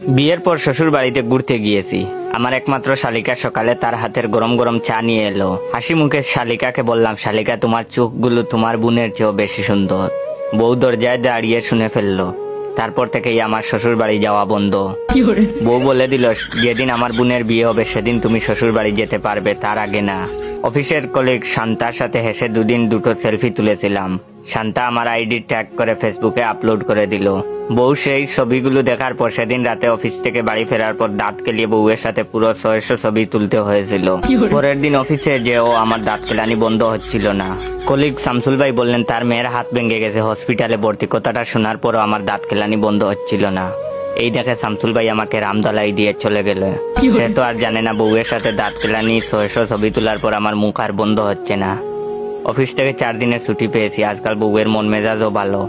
বিয়ের পর শ্বশুর বাড়িতে ঘুরতে গিয়েছি। আমার একমাত্র শালিকা সকালে তার হাতের গরম গরম চা নিয়ে এলো। হাসি মুখে শালিকাকে বললাম, শালিকা তোমার চোখগুলো তোমার বোনের চেয়েও বেশি সুন্দর। বউ দরজায় দাঁড়িয়ে শুনে ফেললো। তারপর থেকেই আমার শ্বশুর বাড়ি যাওয়া বন্ধ। বউ বলে দিল, যেদিন আমার বোনের বিয়ে হবে সেদিন তুমি শ্বশুর বাড়ি যেতে পারবে, তার আগে না। অফিসের কলিগ শান্তার সাথে হেসে দুদিন দুটো সেলফি তুলেছিলাম। শান্তা আমার আইডি ট্যাগ করে ফেসবুকে আপলোড করে দিল। বউ সেই ছবিগুলো দেখার পর সেদিন রাতে অফিস থেকে বাড়ি ফেরার পর দাঁত কেলিয়ে বউয়ের সাথে পুরো 600 ছবি তুলতে হয়েছিল। পরের দিন অফিসে যেও আমার দাঁত কেলানি বন্ধ হচ্ছিল না। কলিগ শামসুল ভাই বললেন তার মেয়ের হাত ভেঙে গেছে, হসপিটালে ভর্তি। কথাটা শোনার পরও আমার দাঁত কেলানি বন্ধ হচ্ছিল না। এই দেখে শামসুল ভাই আমাকে রামদলাই দিয়ে চলে গেল। সে তো আর জানে না বউয়ের সাথে দাঁত কেলানি 600 ছবি তোলার পর আমার মুখ আর বন্ধ হচ্ছে না। অফিস থেকে 4 দিনের ছুটি পেয়েছি। আজকাল বউয়ের মন মেজাজও ভালো।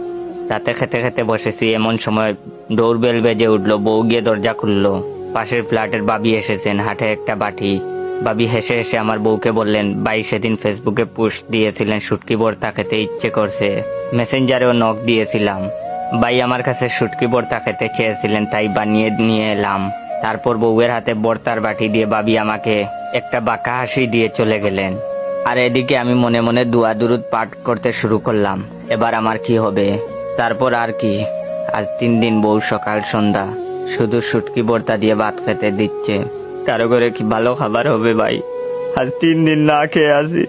রাতে খেতে খেতে বসেছি, এমন সময় ডোর বেল বেজে উঠলো। বউ গিয়ে দরজা খুললো। পাশের ফ্ল্যাটের বাবি এসেছেন, হাতে একটা বাটি। বাবি হেসে হেসে আমার বউকে বললেন, ভাই সেদিন ফেসবুকে পোস্ট দিয়েছিলেন শুটকি ভর্তা খেতে ইচ্ছে করছে, মেসেঞ্জারেও নক দিয়েছিলাম। ভাই আমার কাছে শুটকি ভর্তা খেতে চেয়েছিলেন, তাই বানিয়ে নিয়ে এলাম। তারপর বউয়ের হাতে ভর্তার বাটি দিয়ে বাবি আমাকে একটা বাঁকা হাসি দিয়ে চলে গেলেন। আর এদিকে আমি মনে মনে দোয়া দুরুদ পাঠ করতে শুরু করলাম, এবার আমার কি হবে। তারপর আর কি, আজ 3 দিন বউ সকাল সন্ধ্যা শুধু শুটকি ভর্তা দিয়ে ভাত খেতে দিচ্ছে। কারো ঘরে কি ভালো খাবার হবে ভাই? আজ 3 দিন না খেয়ে আছি।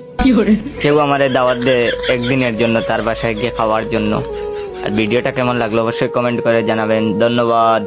কেউ আমারে দাওয়াত দে একদিনের জন্য তার বাসায় গিয়ে খাওয়ার জন্য। আর ভিডিওটা কেমন লাগলো অবশ্যই কমেন্ট করে জানাবেন। ধন্যবাদ।